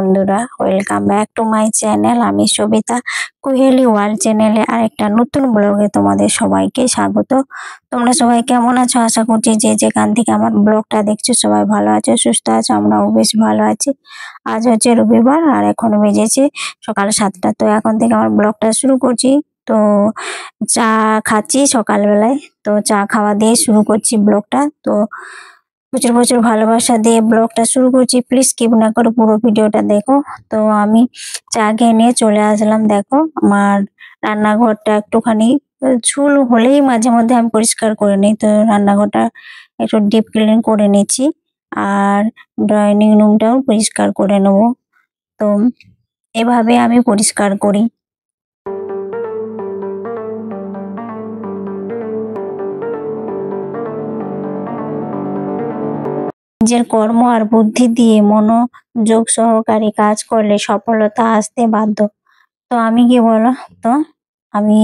বন্ধুরা, welcome back to my channel. আমি সবিতা কুহেলি world চ্যানেলে আর একটা নতুন ব্লগে তোমাদের সবাইকে স্বাগত। তোমরা সবাই কেমন আছো? আশা করছি যে যেখান থেকে আমার ব্লগটা দেখছো সবাই ভালো আছো, সুস্থ আছো। আমরাও বেশ ভালো আছি। আজ হচ্ছে রবিবার আর এখন বেজেছে সকাল 7টা। তো এখন থেকে আমার ব্লগটা শুরু করছি। তো চা খাচ্ছি সকালবেলায়, তো চা খাওয়া দিয়ে শুরু করছি ব্লগটা। তো প্রচুর প্রচুর ভালোবাসা দিয়ে ব্লগটা শুরু করছি, প্লিজ স্কিপ না করে পুরো ভিডিওটা দেখো। তো আমি চা খেয়ে নিয়ে চলে আসলাম। দেখো আমার রান্নাঘরটা একটুখানি ঝুল হলেই মাঝে মধ্যে আমি পরিষ্কার করে নিই, তো রান্নাঘরটা একটু ডিপ ক্লিন করে নিচ্ছি আর ড্রয়িং রুমটাও পরিষ্কার করে নেবো। তো এভাবে আমি পরিষ্কার করি। নিজের কর্ম আর বুদ্ধি দিয়ে মনোযোগ সহকারে কাজ করলে সফলতা আসতে বাধ্য। তো আমি কি বলো তো, আমি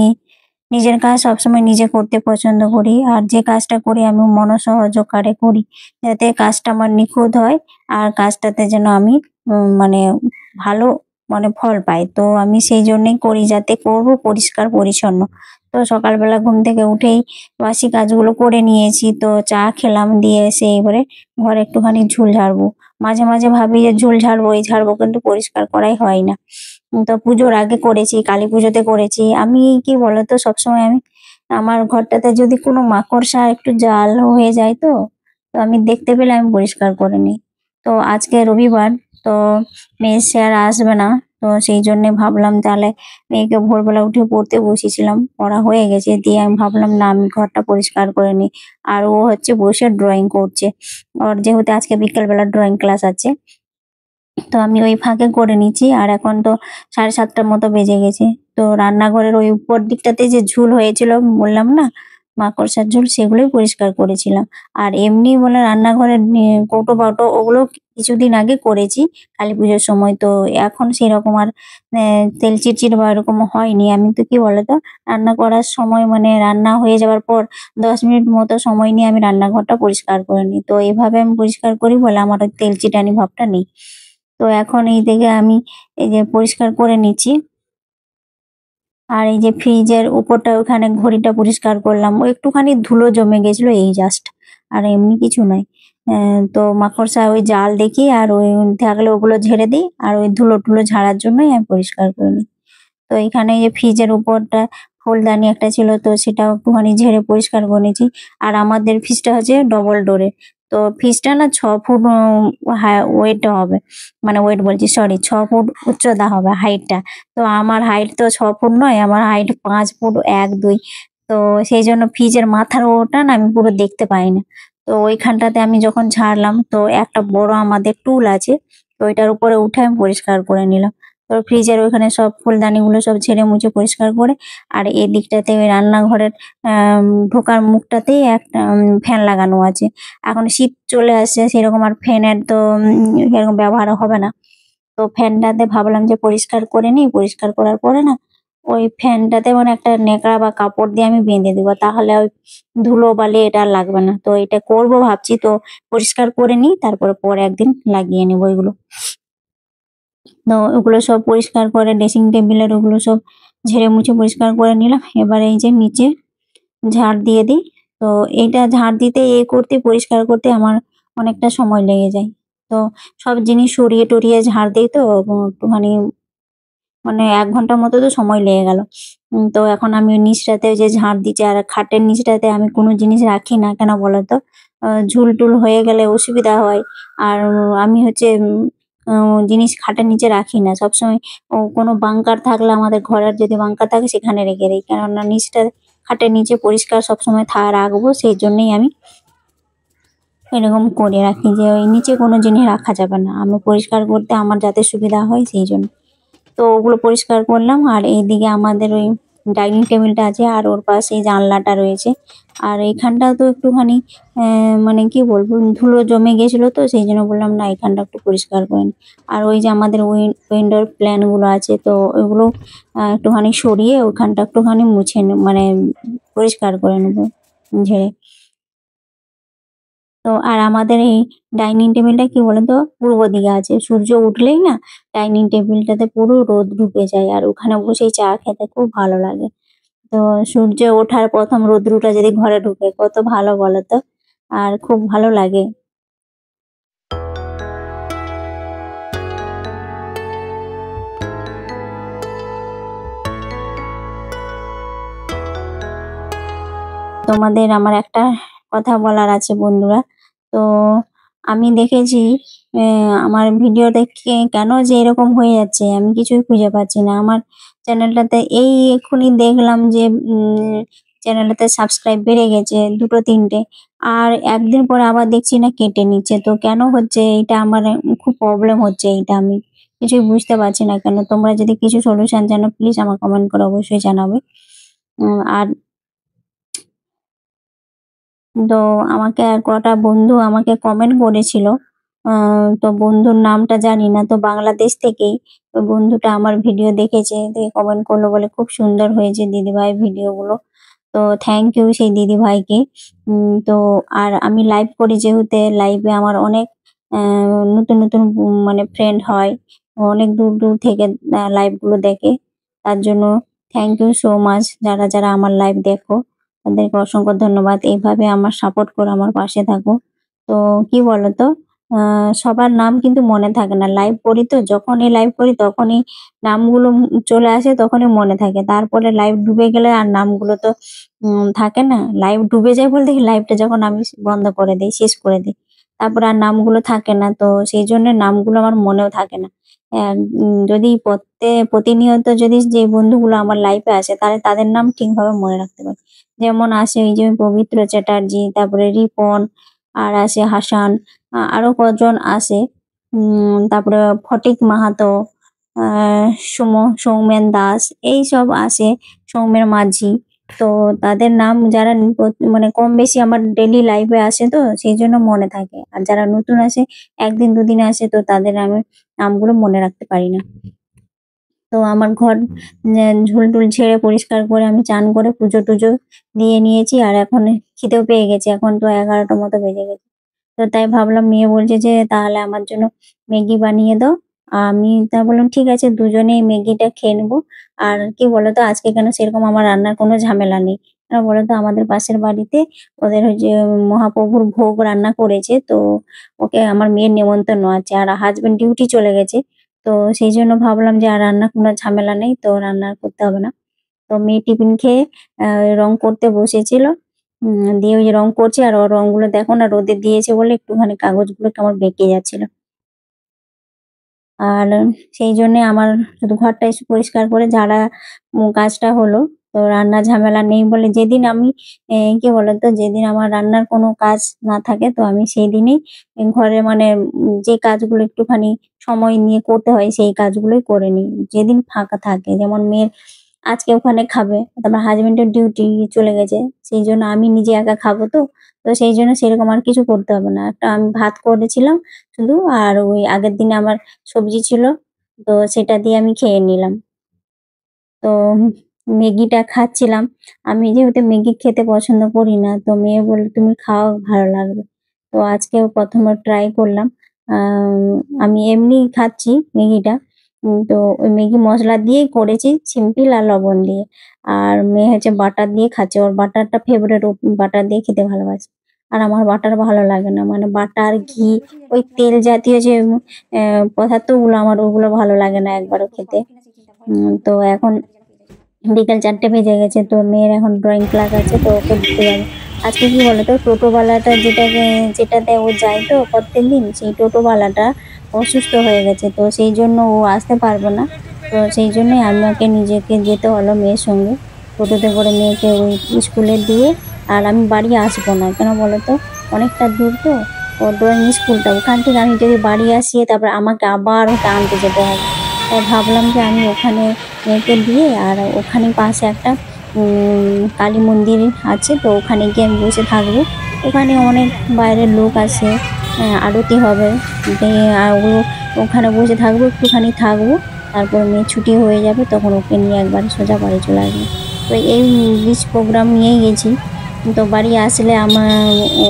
নিজের কাজ সবসময় নিজে করতে পছন্দ করি, আর যে কাজটা করি আমি মনোসহযোগকারে করি, যাতে কাজটা আমার নিখুঁত হয় আর কাজটাতে যেন আমি মানে ভালো ফল পাই। তো আমি সেই জন্যই করি, যাতে করব পরিষ্কার পরিচ্ছন্ন। তো সকালবেলা ঘুম থেকে উঠেই বাসি কাজগুলো করে নিয়েছি, তো চা খেলাম, দিয়ে এসে এবারে ঘরে একটুখানি ঝুল ঝাড়বো। মাঝে মাঝে ভাবি যে ঝুল ঝাড়বো এই ঝাড়বো, কিন্তু পরিষ্কার করাই হয় না। তো পুজোর আগে করেছি, কালী পুজোতে করেছি। আমি কি বলতো, সবসময় আমি আমার ঘরটাতে যদি কোনো মাকড়সা একটু জাল হয়ে যায়, তো তো আমি দেখতে পেলে আমি পরিষ্কার করে নিই। তো আজকে রবিবার, তো মেয়ে সে আর আসবে না, তো সেই জন্য ভাবলাম তাহলে মেয়েকে ভোরবেলা উঠে পড়তে বসেছিলাম, পড়া হয়ে গেছে, দিয়ে আমি ভাবলাম না আমি ঘরটা পরিষ্কার করে নিই। আর ও হচ্ছে বসে ড্রয়িং করছে, ওর যেহেতু আজকে বিকেলবেলা ড্রয়িং ক্লাস আছে, তো আমি ওই ফাঁকে করে নিচ্ছি। আর এখন তো 7:30টার মতো বেজে গেছে। তো রান্নাঘরের ওই উপর দিকটাতে যে ঝুল হয়েছিল বললাম না, মাকড়সার ঝুল, সেগুলোই পরিষ্কার করেছিলাম। আর এমনি রান্নাঘরের কৌটো বাউটো ওগুলো কিছুদিন আগে করেছি কালী পুজোর সময়। তো এখন সেরকম আর তেল চিটচিট বা এরকম হয়নি। আমি তো কি বলতো, রান্না করার সময় রান্না হয়ে যাওয়ার পর 10 মিনিট মতো সময় নিয়ে আমি রান্নাঘরটা পরিষ্কার করে নিই। তো এভাবে আমি পরিষ্কার করি বলে আমার ওই তেল চিটানি ভাবটা নেই। তো এখন এই দিকে আমি এই যে পরিষ্কার করে নিচ্ছি। আর এই যে ফ্রিজের উপরটা, ওখানে ঘড়িটা পরিষ্কার করলাম, ও একটুখানি ধুলো জমে গেছিল এই জাস্ট, আর এমনি কিছু নয়। তো মাকড়সা ওই জাল দেখি আর ওই থাকলে ওগুলো ঝেড়ে দিই, আর ওই ধুলো টুলো ঝাড়ার জন্যই আমি পরিষ্কার করে নিই। তো এখানে এই যে ফ্রিজের উপরটা ফুলদানি একটা ছিল, তো সেটাও একটুখানি ঝেড়ে পরিষ্কার করে নিয়েছি। আর আমাদের ফ্রিজটা হচ্ছে ডবল ডোরের, তো ফ্রিজটা না 6 ফুট ওয়েট হবে, ওয়েট বলছি, সরি, 6 ফুট উচ্চতা হবে হাইটটা। তো আমার হাইট তো 6 ফুট নয়, আমার হাইট 5 ফুট 1 2। তো সেই জন্য ফ্রিজের মাথার ওটা না আমি পুরো দেখতে পাই না। তো ওইখানটাতে আমি যখন ঝাড়লাম, তো একটা বড় আমাদের টুল আছে, তো ওইটার উপরে উঠে আমি পরিষ্কার করে নিলাম। তো ফ্রিজের ওইখানে সব ফুলদানিগুলো সব ঝেড়ে মুছে পরিষ্কার করে, আর এই দিকটাতে ওই রান্নাঘরের ঢোকার মুখটাতেই একটা ফ্যান লাগানো আছে। এখন শীত চলে আসছে, সেরকম আর ফ্যানের তো এরকম ব্যবহার হবে না। তো ফ্যানটাতে ভাবলাম যে পরিষ্কার করে নিই, পরিষ্কার করার পরে না ওই ফ্যানটাতে একটা ন্যাকড়া বা কাপড় দিয়ে আমি বেঁধে দেবো, তাহলে ওই ধুলো বালি এটা আর লাগবে না। তো এটা করবো ভাবছি, তো পরিষ্কার করে নিই, তারপরে পরে একদিন লাগিয়ে নেবো এগুলো। তো ওগুলো সব পরিষ্কার করে ড্রেসিং টেবিলের ওগুলো সব ঝেড়ে মুছে পরিষ্কার করে নিলাম। এবার এই যে নিচে ঝাড় দিয়ে দিই। তো এইটা ঝাড় দিতে করতে পরিষ্কার করতে আমার অনেকটা সময় লেগে যায়। তো সব জিনিস সরিয়ে টরিয়ে ঝাড় দিই, তো একটুখানি 1 ঘন্টার মতো তো সময় লেগে গেল। তো এখন আমি ওই নিচটাতে ওই যে ঝাড় দিচ্ছি, আর খাটের নিচটাতে আমি কোনো জিনিস রাখি না, কেন বলো তো, ঝুল টুল হয়ে গেলে অসুবিধা হয়। আর আমি হচ্ছে জিনিস খাটের নিচে রাখি না সবসময়। কোনো বাঙ্কার থাকলে, আমাদের ঘরের যদি বাঙ্কার থাকে সেখানে রেখে দিই, কেননা নিচটা খাটের নিচে পরিষ্কার সবসময় রাখবো, সেই জন্যই আমি এরকম করে রাখি যে ওই নিচে কোনো জিনিস রাখা যাবে না, আমি পরিষ্কার করতে আমার যাতে সুবিধা হয় সেই জন্য। তো ওগুলো পরিষ্কার করলাম। আর এইদিকে আমাদের ওই ডাইনিং টেবিলটা আছে, আর ওর পাশেই জানলাটা রয়েছে। আর এইখানটাও তো একটুখানি কি বলবো, ধুলো জমে গেছিলো, তো সেই জন্য বললাম না এখানটা একটু পরিষ্কার করে নিই। আর ওই যে আমাদের উইন্ডোর প্ল্যানগুলো আছে, তো ওইগুলো একটুখানি সরিয়ে ওইখানটা একটুখানি মুছে পরিষ্কার করে নেবো ঝেড়ে। তো আর আমাদের এই ডাইনিং টেবিলটা কি বলতো পূর্ব দিকে আছে, সূর্য উঠলেই না ডাইনিং টেবিলটাতে পুরো রোদ ঢুকে যায়, আর ওখানে বসেই চা খেতে খুব ভালো লাগে। তো সূর্য ওঠার প্রথম রোদ্রুটা যদি ঘরে ঢুকে কত ভালো বলো তো, আর খুব ভালো লাগে। তোমাদের আমার একটা কথা বলার আছে বন্ধুরা। তো আমি দেখেছি আমার ভিডিও দেখে কেন যে এরকম হয়ে যাচ্ছে আমি কিছুই খুঁজে পাচ্ছি না। আমার চ্যানেলটাতে এই এক্ষুনি দেখলাম যে চ্যানেলটাতে সাবস্ক্রাইব বেড়ে গেছে 2-3টে, আর একদিন পরে আবার দেখছি না কেটে নিচ্ছে। তো কেন হচ্ছে এটা আমার খুব প্রবলেম হচ্ছে, এইটা আমি কিছুই বুঝতে পারছি না কেন। তোমরা যদি কিছু সলিউশন জানো প্লিজ আমার কমেন্ট করে অবশ্যই জানাবে। আর তো আমাকে আর কটা বন্ধু আমাকে কমেন্ট করেছিল, তো বন্ধুর নামটা জানি না, তো বাংলাদেশ থেকেই ওই বন্ধুটা আমার ভিডিও দেখেছে, দেখে কমেন্ট করলো বলে খুব সুন্দর হয়েছে দিদিভাই ভিডিওগুলো। তো থ্যাংক ইউ সেই দিদিভাইকে। তো আর আমি লাইভ করি যেহেতু, লাইভে আমার অনেক নতুন নতুন মানে ফ্রেন্ড হয়, অনেক দূর দূর থেকে লাইভ গুলো দেখে। তার জন্য থ্যাংক ইউ সো মাচ, যারা যারা আমার লাইভ দেখো তাদেরকে অসংখ্য ধন্যবাদ। এইভাবে আমার সাপোর্ট করো, আমার পাশে থাকো। তো কি বলতো, সবার নাম কিন্তু মনে থাকে না। লাইভ করি তো, যখনই লাইভ করি তখনই নামগুলো চলে আসে, তখনই মনে থাকে। তারপরে লাইভ ডুবে গেলে আর নামগুলো তো থাকে না। লাইভ ডুবে যায় বলতে কি, লাইভটা যখন আমি বন্ধ করে দিই, শেষ করে দিই, তারপর আর নামগুলো থাকে না। তো সেই জন্য নামগুলো আমার মনেও থাকে না। যদি প্রতিনিয়ত যদি যে বন্ধুগুলো আমার লাইফে আসে তাহলে তাদের নাম ঠিকভাবে মনে রাখতে পারি। যেমন আসে ওই যে পবিত্র চ্যাটার্জি, তারপরে রিপন, আর আসে হাসান, আরো কজন আসে, তারপরে ফটিক মাহাতো, সৌমেন দাস, এই সব আসে, সৌমেন মাঝি। তো তাদের নাম যারা মানে কম বেশি আমার ডেইলি লাইফে আসে, তো সেই জন্য মনে থাকে। আর যারা নতুন আসে, একদিন দুদিন আসে, তো তাদের আমি নামগুলো মনে রাখতে পারি না। তো আমার ঘর ঝুল টুল ঝেড়ে পরিষ্কার করে আমি চান করে পুজো টুজো দিয়ে নিয়েছি, আর এখন খিদেও পেয়ে গেছে, এখন তো 11টার মতো বেজে গেছে। তো তাই ভাবলাম, মেয়ে বলছে যে তাহলে আমার জন্য ম্যাগি বানিয়ে দাও। আমি তা বললাম ঠিক আছে, দুজনেই ম্যাগিটা খেয়ে নেবো। আর কি বলতো, আজকে কেন সেরকম আমার রান্নার কোনো ঝামেলা নেই। কেন বলতো, আমাদের পাশের বাড়িতে ওদের ওই যে মহাপ্রভুর ভোগ রান্না করেছে, তো ওকে আমার মেয়ের নেমন্তন্ন আছে, আর হাজবেন্ড ডিউটি চলে গেছে। তো সেই জন্য ভাবলাম যে আর রান্নার কোনো ঝামেলা নেই, তো রান্না আর করতে হবে না। তো মেয়ে টিফিন খেয়ে রং করতে বসেছিল, দিয়ে ওই যে রং করছে, আর ওর রংগুলো দেখো না রোদে দিয়েছে বলে একটুখানি কাগজগুলো কেমন বেঁকে যাচ্ছিল। আর সেই জন্য আমার শুধু ঘরটা এসে পরিষ্কার করে ঝাড়া কাজটা হলো। তো রান্নার ঝামেলা নেই বলে, যেদিন আমি কি বলতো, যেদিন আমার রান্নার কোনো কাজ না থাকে, তো আমি সেই দিনেই ঘরে মানে যে কাজগুলো একটুখানি সময় নিয়ে করতে হয় সেই কাজগুলোই করে নিই। যেদিন ফাঁকা থাকে, যেমন মেয়ের আজকে ওখানে খাবে, তারপর হাজবেন্ডের ডিউটি চলে গেছে, সেই জন্য আমি নিজে একা খাবো তো। তো সেই জন্য সেরকম আর কিছু করতে হবে না। একটা আমি ভাত করেছিলাম শুধু, আর ওই আগের দিনে আমার সবজি ছিল, তো সেটা দিয়ে আমি খেয়ে নিলাম। তো ম্যাগিটা খাচ্ছিলাম। আমি যেহেতু ম্যাগি খেতে পছন্দ করি না, তো মেয়ে বলল তুমি খাও, ভালো লাগবে। তো আজকেও প্রথমবার ট্রাই করলাম। আমি এমনি খাচ্ছি ম্যাগিটা, তো ওই ম্যাগি মশলা দিয়েই করেছি, সিম্পল আর লবণ দিয়ে। আর মেয়ে হচ্ছে বাটার দিয়ে খাচ্ছে, ওর বাটারটা ফেভারিট, ও বাটার দিয়ে খেতে ভালোবাসে। আর আমার বাটার ভালো লাগে না, মানে বাটার ঘি, ওই তেল জাতীয় যে পদার্থগুলো, আমার ওগুলো ভালো লাগে না একবারও খেতে। তো এখন বিকাল 4টে বেজে গেছে, তো মেয়ের এখন ড্রয়িং ক্লাস আছে, তো ওকে দিতে যাবো। আজকে কি বলতো, টোটোওয়ালাটা যেটাতে ও যায় তো প্রত্যেকদিন, সেই টোটোওয়ালাটা অসুস্থ হয়ে গেছে, তো সেই জন্য ও আসতে পারবে না। তো সেই জন্যই আমাকে নিজেকে যেতে হলো মেয়ের সঙ্গে, টোটোতে করে মেয়েকে ওই স্কুলে দিয়ে। আর আমি বাড়ি আসবো না, কেন বলতো, অনেকটা দূর তো ও ড্রয়িং স্কুলটা, ওখান থেকে আমি যদি বাড়ি আসি তারপর আমাকে আবার ওটা আনতে যেতে হবে। তাই ভাবলাম যে আমি ওখানে মেয়েকে দিয়ে, আর ওখানে পাশে একটা কালী মন্দির আছে, তো ওখানে গিয়ে আমি বসে থাকবো। ওখানে অনেক বাইরের লোক আসে, আরতি হবে, আর ওগুলো ওখানে বসে থাকবো, একটুখানি থাকবো। তারপর মেয়ে ছুটি হয়ে যাবে, তখন ওকে নিয়ে একবার সোজা বাড়ি চলে আসবো। তো এই বিচ প্রোগ্রাম নিয়েই গেছি। তো বাড়ি আসলে আমার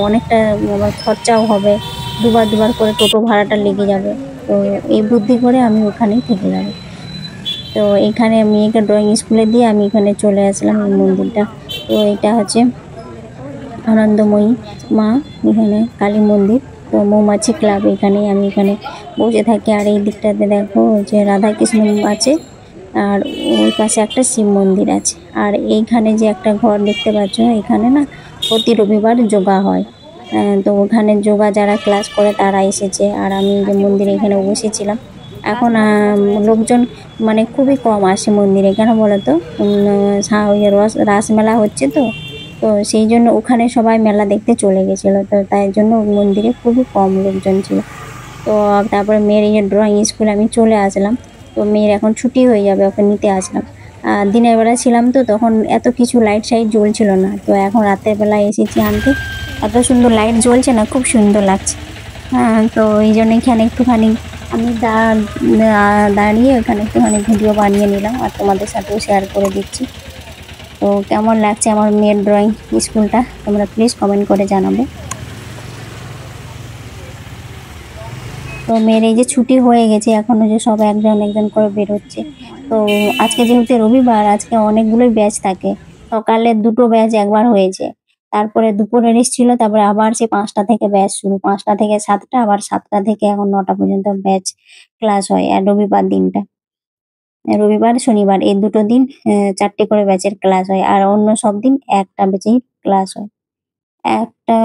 অনেকটা আমার খরচাও হবে, দুবার দুবার করে টোটো ভাড়াটা লেগে যাবে। তো এই বুদ্ধি করে আমি ওখানেই থেকে যাবো। তো এখানে মেয়েকে ড্রয়িং স্কুলে দিয়ে আমি এখানে চলে আসলাম এই মন্দিরটা। তো এটা হচ্ছে আনন্দময়ী মা, এখানে কালী মন্দির। তো মৌমাছি ক্লাব, এখানেই আমি এখানে বসে থাকি। আর এই দিকটাতে দেখো ওই যে রাধা কৃষ্ণ আছে, আর ওই পাশে একটা শিব মন্দির আছে। আর এইখানে যে একটা ঘর দেখতে পাচ্ছ, এখানে না প্রতি রবিবার যোগা হয়। তো ওখানে যোগা যারা ক্লাস করে তারা এসেছে, আর আমি এই যে মন্দিরে এখানে বসেছিলাম। এখন লোকজন মানে খুবই কম আসে মন্দিরে, কেন বলতো? ওই যে রাসমেলা হচ্ছে তো, তো সেই জন্য ওখানে সবাই মেলা দেখতে চলে গেছিলো, তো তাই জন্য ওই মন্দিরে খুবই কম লোকজন ছিল। তো তারপরে মেয়ের এই যে ড্রয়িং স্কুলে আমি চলে আসলাম। তো মেয়ের এখন ছুটি হয়ে যাবে, ওকে নিতে আসলাম। দিনের বেলা ছিলাম তো তখন এত কিছু লাইট সাইট জ্বলছিল না, তো এখন রাতের বেলা এসেছি আনতে। এত সুন্দর লাইট জ্বলছে না, খুব সুন্দর লাগছে। হ্যাঁ, তো এই জন্য এখানে একটুখানি আমি দাঁড়িয়ে ওখানে একটুখানি ভিডিও বানিয়ে নিলাম, আর তোমাদের সাথেও শেয়ার করে দিচ্ছি। তো কেমন লাগছে আমার মেয়ের ড্রয়িং স্কুলটা, তোমরা প্লিজ কমেন্ট করে জানাবে। তো মেয়ের এই যে ছুটি হয়ে গেছে, এখনো যে সব একজন একজন করে বেরোচ্ছে। তো আজকে যেহেতু রবিবার, আজকে অনেকগুলোই ব্যাচ থাকে। সকালে দুটো ব্যাচ একবার হয়েছে, তারপরে দুপুরে রেস্ট ছিল, তারপরে আবার সে 5টা থেকে ব্যাচ শুরু, 5টা থেকে 7টা, আবার 7টা থেকে এখন 9টা পর্যন্ত ব্যাচ ক্লাস হয়। আর রবিবার দিনটা, রবিবার শনিবার এই দুটো দিন 4টে করে ব্যাচের ক্লাস হয়, আর অন্য সব দিন একটা ব্যাচেই ক্লাস হয়। একটা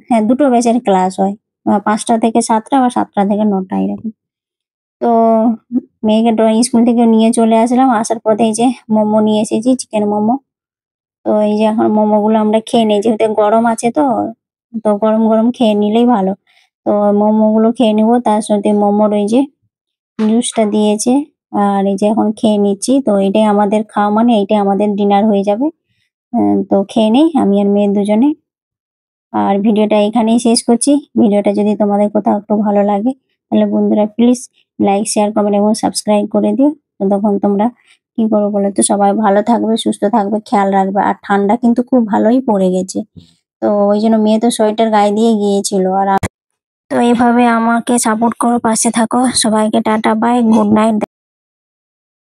হ্যাঁ, দুটো ব্যাচের ক্লাস হয়। 5টা থেকে 7টা, আবার 7টা থেকে 9টা, এরকম। তো মেয়েকে ড্রয়িং স্কুল থেকে নিয়ে চলে আসলাম, আসার পথে এই যে মোমো নিয়ে এসেছি, চিকেন মোমো। তো এই যে এখন মোমো গুলো আমরা খেয়ে নিই, যেহেতু গরম আছে তো, তো গরম গরম খেয়ে নিলেই ভালো। তো মোমো গুলো খেয়ে নিবো, তার সাথে মোমোর ওই যে জুসটা দিয়েছে, আর এই যে এখন খেয়ে নিচ্ছি। তো এটাই আমাদের খাওয়া, মানে এইটাই আমাদের ডিনার হয়ে যাবে। তো খেয়ে নেই আমি আর মেয়ে দুজনে। আর ভিডিওটা এখানেই শেষ করছি। ভিডিওটা যদি তোমাদের কোথাও একটু ভালো লাগে, তাহলে বন্ধুরা প্লিজ লাইক, শেয়ার, কমেন্ট এবং সাবস্ক্রাইব করে দিও। তো তখন তোমরা কি করবো বলো তো, সবাই ভালো থাকবে, সুস্থ থাকবে, খেয়াল রাখবে। আর ঠান্ডা কিন্তু খুব ভালোই পড়ে গেছে, তো ওই জন্য মেয়ে তো সোয়েটার গায়ে দিয়ে গিয়েছিল। আর তো এইভাবে আমাকে সাপোর্ট করো, পাশে থাকো। সবাইকে টাটা, বাই, গুড নাইট।